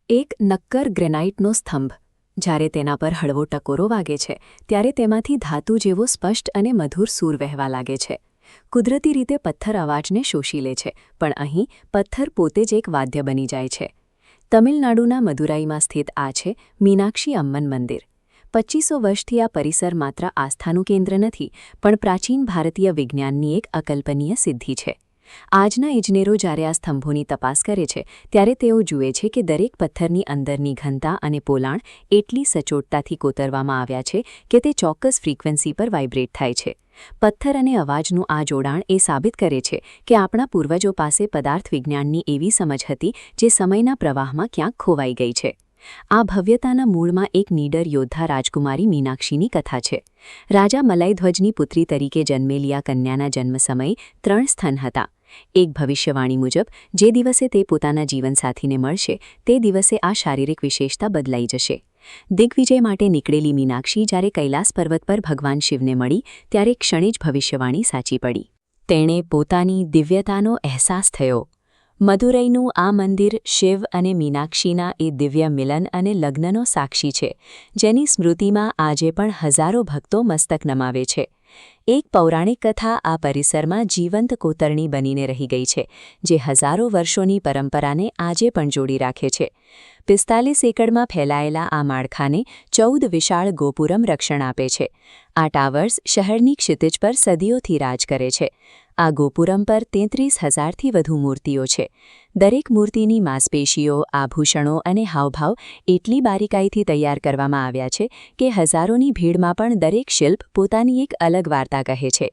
એક નક્કર ગ્રેનાઇટનો સ્તંભ. જ્યારે તેના પર હળવો ટકોરો વાગે છે ત્યારે તેમાંથી ધાતુ જેવો સ્પષ્ટ અને મધુર સૂર વહેવા લાગે છે. કુદરતી રીતે પથ્થર અવાજને શોષી લે છે, પણ અહીં પથ્થર પોતે જ એક વાદ્ય બની જાય છે. તમિલનાડુના મદુરાઈમાં સ્થિત આ છે મીનાક્ષી અમ્મન મંદિર. 2500 વર્ષથી આ પરિસર માત્ર આસ્થાનું કેન્દ્ર નથી, પણ પ્રાચીન ભારતીય વિજ્ઞાનની એક અકલ્પનીય સિદ્ધિ છે. આજના ઇજનેરો જ્યારે આ સ્તંભોની તપાસ કરે છે ત્યારે તેઓ જુએ છે કે દરેક પથ્થરની અંદરની ઘનતા અને પોલાણ એટલી સચોટતાથી કોતરવામાં આવ્યા છે કે તે ચોક્કસ ફ્રીક્વન્સી પર વાઇબ્રેટ થાય છે. પથ્થર અને અવાજનું આ જોડાણ એ સાબિત કરે છે કે આપણા પૂર્વજો પાસે પદાર્થ વિજ્ઞાનની એવી સમજ હતી જે સમયના પ્રવાહમાં ક્યાંક ખોવાઈ ગઈ છે. આ ભવ્યતાના મૂળમાં એક નીડર યોદ્ધા રાજકુમારી મીનાક્ષીની કથા છે. રાજા મલાઈધ્વજની પુત્રી તરીકે જન્મેલી આ કન્યાના જન્મ સમયે 3 સ્તન હતા. એક ભવિષ્યવાણી મુજબ જે દિવસે તે પોતાના જીવનસાથીને મળશે તે દિવસે આ શારીરિક વિશેષતા બદલાઈ જશે. દિગ્વિજય માટે નીકળેલી મીનાક્ષી જ્યારે કૈલાસ પર્વત પર ભગવાન શિવને મળી ત્યારે ક્ષણે જ ભવિષ્યવાણી સાચી પડી. તેણે પોતાની દિવ્યતાનો અહેસાસ થયો. મદુરઈનું આ મંદિર શિવ અને મીનાક્ષીના એ દિવ્ય મિલન અને લગ્નનો સાક્ષી છે, જેની સ્મૃતિમાં આજે પણ હજારો ભક્તો મસ્તક નમાવે છે. એક પૌરાણિક કથા આ પરિસરમાં જીવંત કોતરણી બનીને રહી ગઈ છે, જે હજારો વર્ષોની પરંપરાને આજે પણ જોડી રાખે છે. 45 એકડમાં ફેલાયેલા આ માળખાને 14 વિશાળ ગોપુરમ રક્ષણ આપે છે. આ ટાવર્સ શહેરની ક્ષિતિજ પર સદીઓથી રાજ કરે છે. આ ગોપુરમ પર 33,000થી વધુ મૂર્તિઓ છે. દરેક મૂર્તિની માંસપેશીઓ, આભૂષણો અને હાવભાવ એટલી બારીકાઈથી તૈયાર કરવામાં આવ્યા છે કે હજારોની ભીડમાં પણ દરેક શિલ્પ પોતાની એક અલગ વાર્તા કહે છે.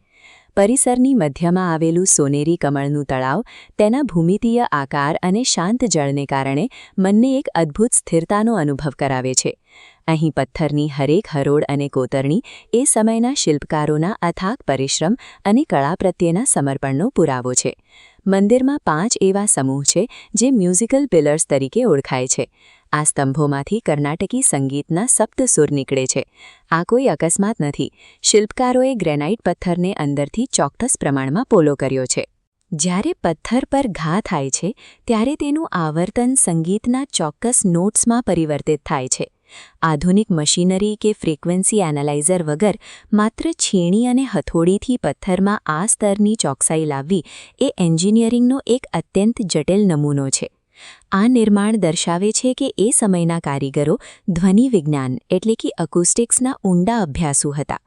પરિસરની મધ્યમાં આવેલું સોનેરી કમળનું તળાવ તેના ભૂમિતીય આકાર અને શાંત જળને કારણે મનને એક અદ્ભુત સ્થિરતાનો અનુભવ કરાવે છે. અહીં પથ્થરની હરેક હરોળ અને કોતરણી એ સમયના શિલ્પકારોના અથાગ પરિશ્રમ અને કળા પ્રત્યેના સમર્પણનો પુરાવો છે. મંદિરમાં 5 એવા સમૂહ છે જે મ્યુઝિકલ પિલર્સ તરીકે ઓળખાય છે. આ સ્તંભોમાંથી કર્ણાટકી સંગીતના સપ્તસુર નીકળે છે. આ કોઈ અકસ્માત નથી. શિલ્પકારોએ ગ્રેનાઇટ પથ્થરને અંદરથી ચોક્કસ પ્રમાણમાં પોલો કર્યો છે. જ્યારે પથ્થર પર ઘા થાય છે ત્યારે તેનું આવર્તન સંગીતના ચોક્કસ નોટ્સમાં પરિવર્તિત થાય છે. આધુનિક મશીનરી કે ફ્રીક્વન્સી એનાલાઇઝર વગર માત્ર છીણી અને હથોડીથી પથ્થરમાં આ સ્તરની ચોકસાઈ લાવવી એ એન્જિનિયરિંગનો એક અત્યંત જટિલ નમૂનો છે. આ નિર્માણ દર્શાવે છે કે એ સમયના કારીગરો ધ્વનિ વિજ્ઞાન એટલે કે અકુસ્ટિક્સના ઊંડા અભ્યાસુ હતા.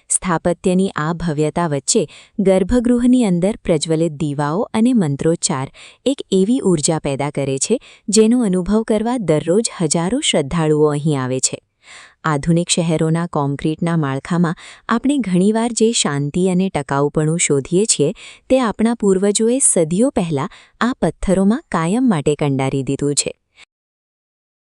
સ્થાપત્યની આ ભવ્યતા વચ્ચે ગર્ભગૃહની અંદર પ્રજ્વલિત દીવાઓ અને મંત્રોચ્ચાર એક એવી ઊર્જા પેદા કરે છે જેનો અનુભવ કરવા દરરોજ હજારો શ્રદ્ધાળુઓ અહીં આવે છે. આધુનિક શહેરોના કોન્ક્રીટના માળખામાં આપણે ઘણીવાર જે શાંતિ અને ટકાઉપણું શોધીએ છીએ તે આપણા પૂર્વજોએ સદીઓ પહેલાં આ પથ્થરોમાં કાયમ માટે કંડારી દીધું છે.